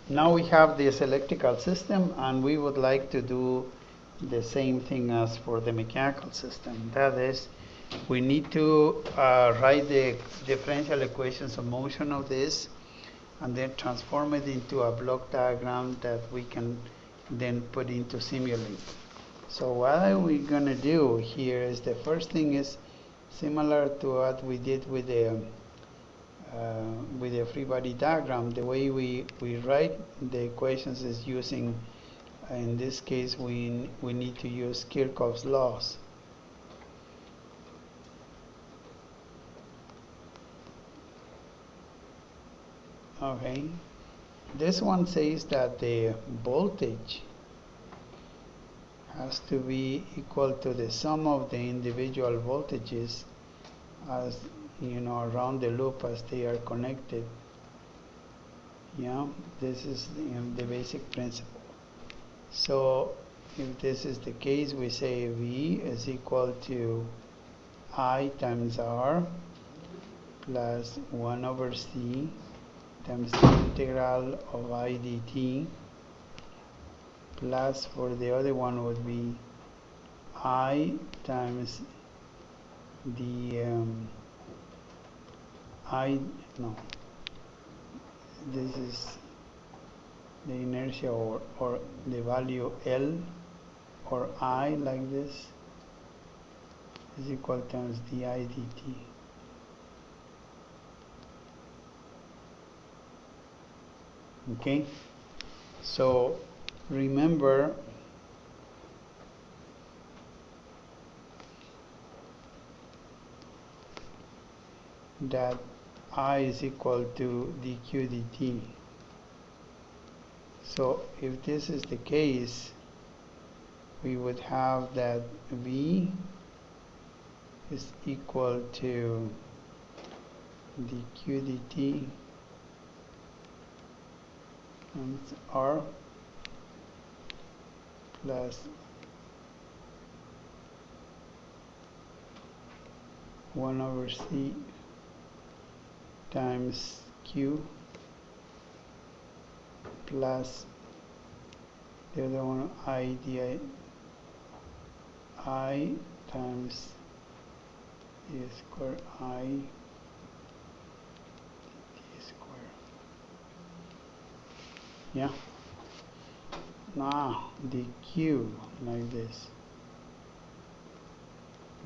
now we have this electrical system, and we would like to do the same thing as for the mechanical system. That is, we need to write the differential equations of motion of this, and then transform it into a block diagram that we can then put into Simulink. So what are we going to do here is, the first thing is similar to what we did with the free body diagram. The way we write the equations is using, in this case, we need to use Kirchhoff's laws. Okay, this one says that the voltage has to be equal to the sum of the individual voltages, as you know, around the loop as they are connected. Yeah, this is the basic principle. So if this is the case, we say V is equal to I times R plus 1 over C times the integral of I dt, plus for the other one would be I times the this is the inertia, or the value L or I, like this, is equal times di dt. Okay, so remember that I is equal to dq dt. So if this is the case, we would have that V is equal to dq dt times R plus 1 over C times Q plus the other one I di I times d square I d square. Yeah. Now the Q, like this.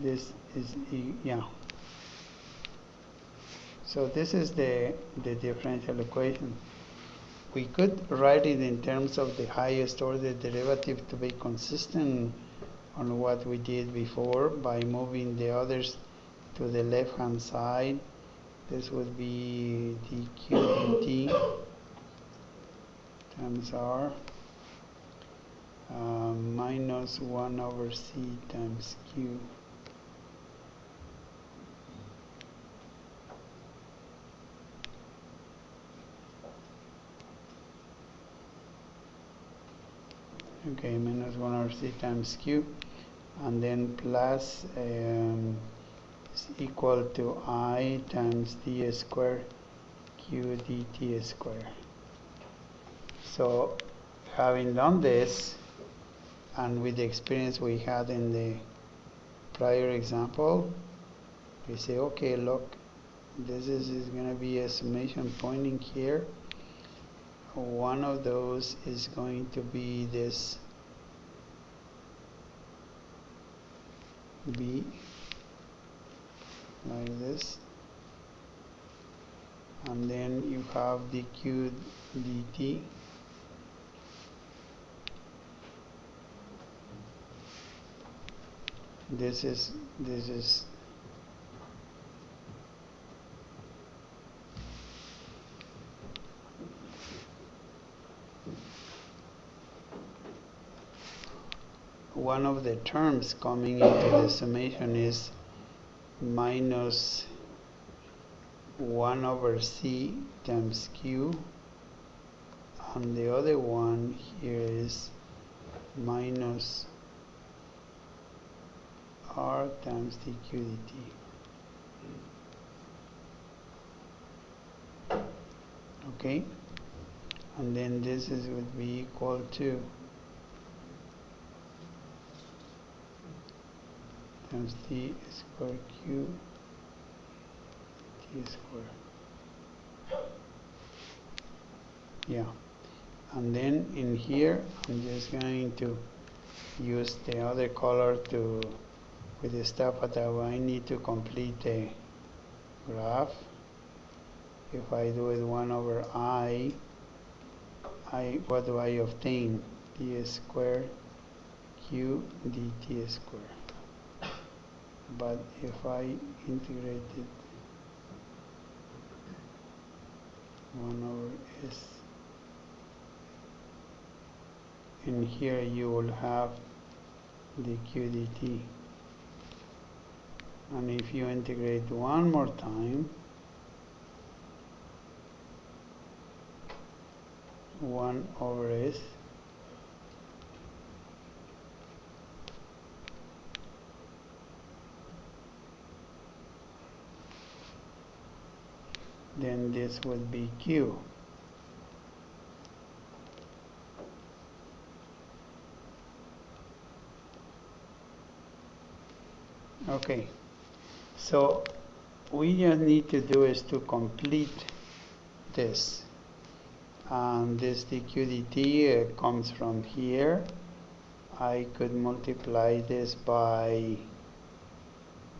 This is yeah. So this is the differential equation. We could write it in terms of the highest order derivative to be consistent on what we did before, by moving the others to the left hand side. This would be dq dt times R minus 1 over C times Q. Okay, minus 1 over C times Q, and then plus is equal to I times d square Q dt square. So having done this, and with the experience we had in the prior example, we say, okay, look, this is going to be a summation pointing here. One of those is going to be this B, like this, and then you have dq dt this is one of the terms coming into the summation is minus 1 over C times Q, and the other one here is minus R times dq dt. Okay, and then this is would be equal to times t square q t square. Yeah, and then in here I'm just going to use the other color to with the stuff that I need to complete the graph. If I do it 1 over I what do I obtain? D square q dt square. But if I integrate it 1 over s, in here you will have the q dt. And if you integrate one more time, 1 over s, then this would be q. Okay, so we just need to do is to complete this. And this dq dt comes from here. I could multiply this by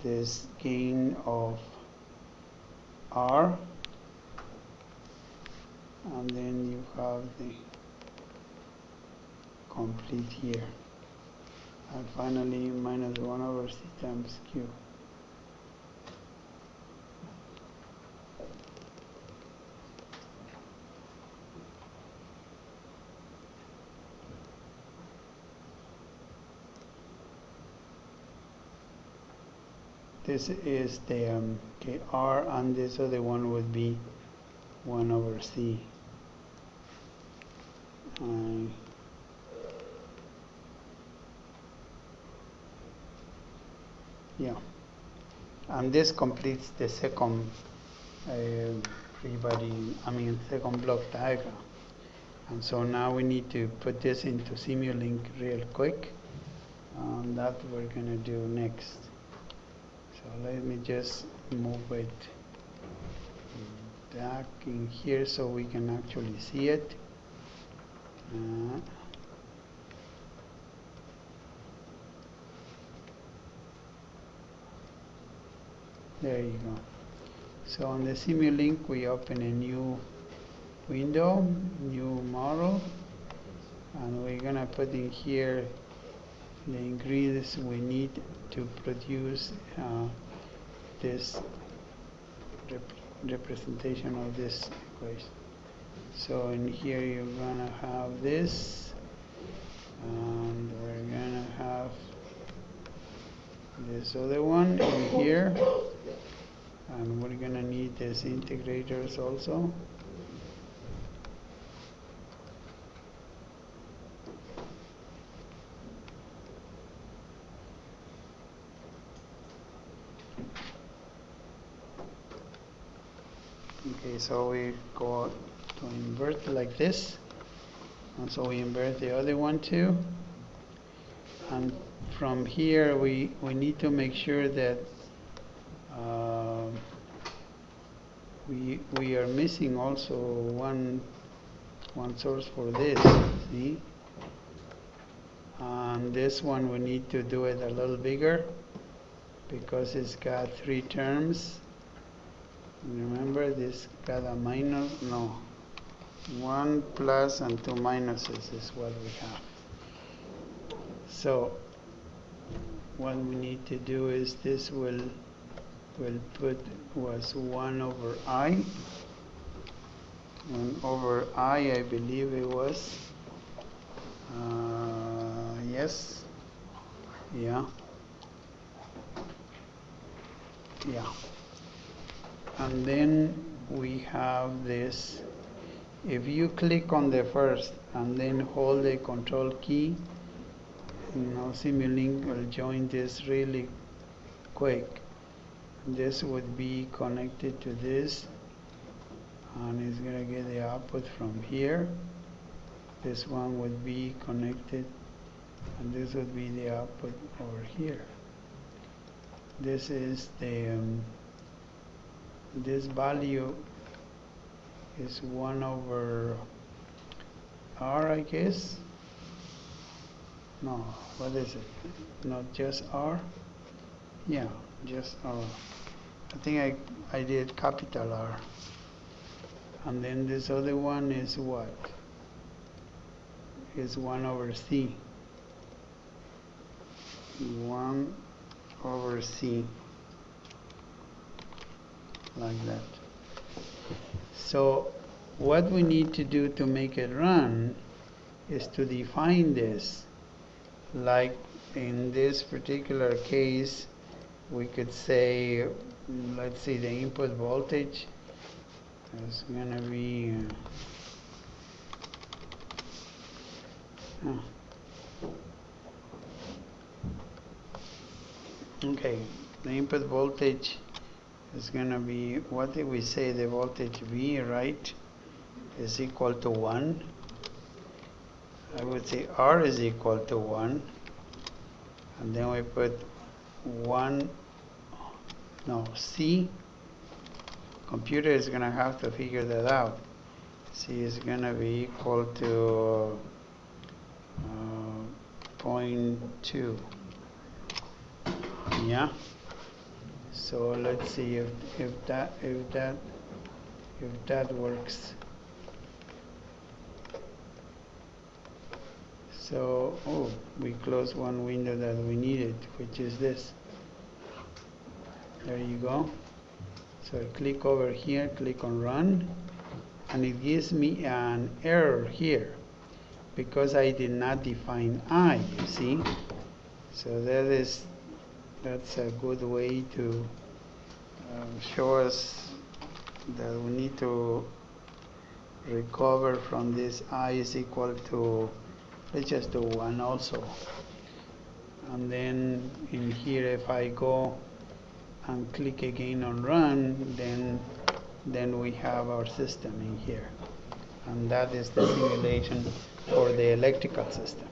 this gain of r, and then you have the complete here. And finally, minus 1 over c times q. This is the okay, r, and this other one would be 1 over c. Yeah, and this completes the second second block diagram. And so now we need to put this into Simulink real quick, and that we're gonna do next. So let me just move it back in here so we can actually see it. There you go. So on the Simulink we open a new window, new model, and we're gonna put in here the ingredients we need to produce this representation of this equation. So in here you're gonna have this, and we're gonna have this other one in here, and we're gonna need these integrators also. Okay, so we go to invert like this, and so we invert the other one too. And from here we need to make sure that we are missing also one source for this, see? And this one we need to do it a little bigger because it's got 3 terms. Remember, this got a minus, no, 1 plus and 2 minuses is what we have. So what we need to do is this will put was 1 over I. 1 over I believe it was. Yes. Yeah. Yeah. And then we have this. If you click on the first and then hold the control key, Simulink will join this really quick. This would be connected to this, and it's going to get the output from here. This one would be connected, and this would be the output over here. This is the this value is 1 over R, I guess. No, what is it? Not just R? Yeah, just R. I think I did capital R. And then this other one is what? Is 1 over C. 1 over C. Like that. So what we need to do to make it run is to define this. Like in this particular case, we could say, let's see, the input voltage is going to be okay, the input voltage is going to be, what did we say the voltage V, right, is equal to 1. I would say R is equal to 1, and then we put 1, no, C. Computer is going to have to figure that out. C is going to be equal to 0.2. Yeah. So let's see if that works. So, oh, we closed one window that we needed, which is this. There you go. So I click over here, click on run, and it gives me an error here because I did not define I, you see. So that's a good way to show us that we need to recover from this I is equal to, let's just do 1 also. And then in here, if I go and click again on run, then we have our system in here. And that is the simulation for the electrical system.